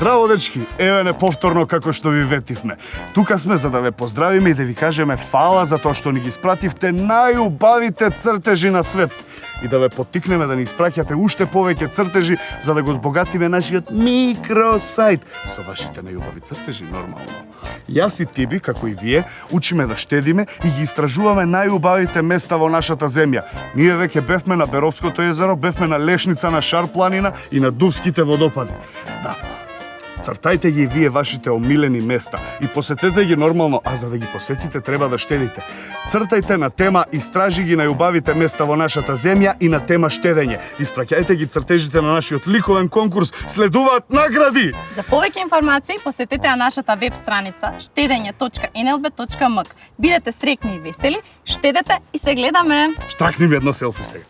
Здраво, дечки! Еве не повторно како што ви ветивме. Тука сме за да ве поздравиме и да ви кажеме фала за тоа што ни ги испративте најубавите цртежи на свет. И да ве поттикнеме да ни испраќате уште повеќе цртежи за да го збогатиме нашиот микросајт со вашите најубави цртежи, нормално. Јас и Тиби, како и вие, учиме да штедиме и ги истражуваме најубавите места во нашата земја. Ние веќе бевме на Беровското езеро, бевме на Лешница на Шар планина и на Дувските водопади. Да. Цртајте ги и вие вашите омилени места и посетете ги нормално, а за да ги посетите треба да штедите. Цртајте на тема истражи ги најубавите места во нашата земја и на тема штедење. Испраќајте ги цртежите на нашиот ликовен конкурс, следуваат награди! За повеќе информации посетете на нашата веб страница штедење.nlb.mk. Бидете среќни и весели, штедете и се гледаме! Штракни ми едно селфи сега.